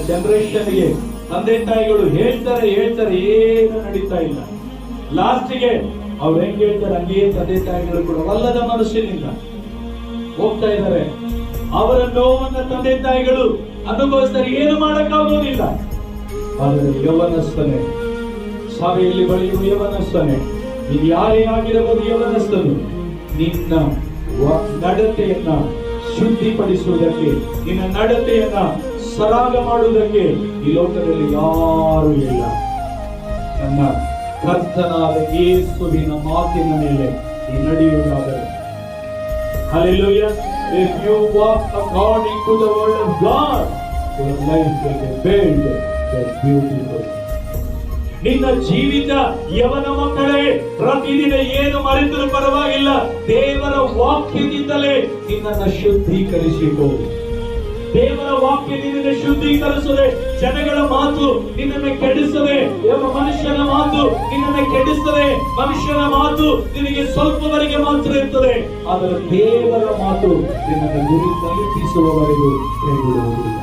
ಜನರೇಷನ್ಗೆ ತಂದೆ ತಾಯಿಗಳು ಹೇಳ್ತಾರೆ ಏನು ನಡೀತಾ ಇಲ್ಲ. ಲಾಸ್ಟ್ಗೆ ಅವ್ರು ಹೆಂಗ್ ಹೇಳ್ತಾರೆ ಹಂಗೆ ತಂದೆ ತಾಯಿಗಳು ಕೂಡ ಒಲ್ಲದ ಮನಸ್ಸಿನಿಂದ ಹೋಗ್ತಾ ಇದ್ದಾರೆ. ಅವರ ನೋವನ್ನ ತಂದೆ ತಾಯಿಗಳು ಅನುಭವಿಸ್ತಾರೆ, ಏನು ಮಾಡಕ್ಕಾಗೋದಿಲ್ಲ. ಆದರೆ ಯೌವನಸ್ಥನೇ, ಸಭೆಯಲ್ಲಿ ಬಳಿಯುವ ಯೌವನಸ್ಥನೇ, ನೀನು ಯಾರೇ ಆಗಿರಬಹುದು, ಯೌವನಸ್ಥನು ನಿನ್ನ ನಡತೆಯನ್ನ ಶುದ್ಧಿಪಡಿಸುವುದಕ್ಕೆ, ನಿನ್ನ ನಡತೆಯನ್ನ ಸರಾಗ ಮಾಡುವುದಕ್ಕೆ ಈ ಲೋಕದಲ್ಲಿ ಯಾರೂ ಇಲ್ಲ. ನನ್ನ ಕರ್ತನಾದ ಯೇಸುವಿನ ಮಾತಿನ ಮೇಲೆ ನೀ ನಡೆಯುವುದಾದರೆ, Hallelujah, if you walk according to the word of God, your life will be built that beautiful. ನಿನ್ನ ಜೀವಿತ ಯವನ ಮಕ್ಕಳೇ, ಪ್ರತಿದಿನ ಏನು ಮರೆತರೂ ಪರವಾಗಿಲ್ಲ, ದೇವರ ವಾಕ್ಯದಿಂದಲೇ ನಿನ್ನನ್ನು ಶುದ್ಧೀಕರಿಸಿಕೋ. ದೇವರ ವಾಕ್ಯ ನಿನ್ನನ್ನು ಶುದ್ಧೀಕರಿಸದೆ, ಜನಗಳ ಮಾತು ನಿನ್ನನ್ನು ಕೆಡಿಸದೆ, ಮನುಷ್ಯನ ಮಾತು ನಿನ್ನನ್ನು ಕೆಡಿಸದೆ. ಮನುಷ್ಯನ ಮಾತು ನಿನಗೆ ಸ್ವಲ್ಪವರೆಗೆ ಮಾತ್ರ ಇರ್ತದೆ, ಆದರೆ ದೇವರ ಮಾತು ನಿನ್ನನ್ನು ಗುರಿ ತಲುಪಿಸುವವರೆಗೂ ಕೈಬಿಡುವುದಿಲ್ಲ.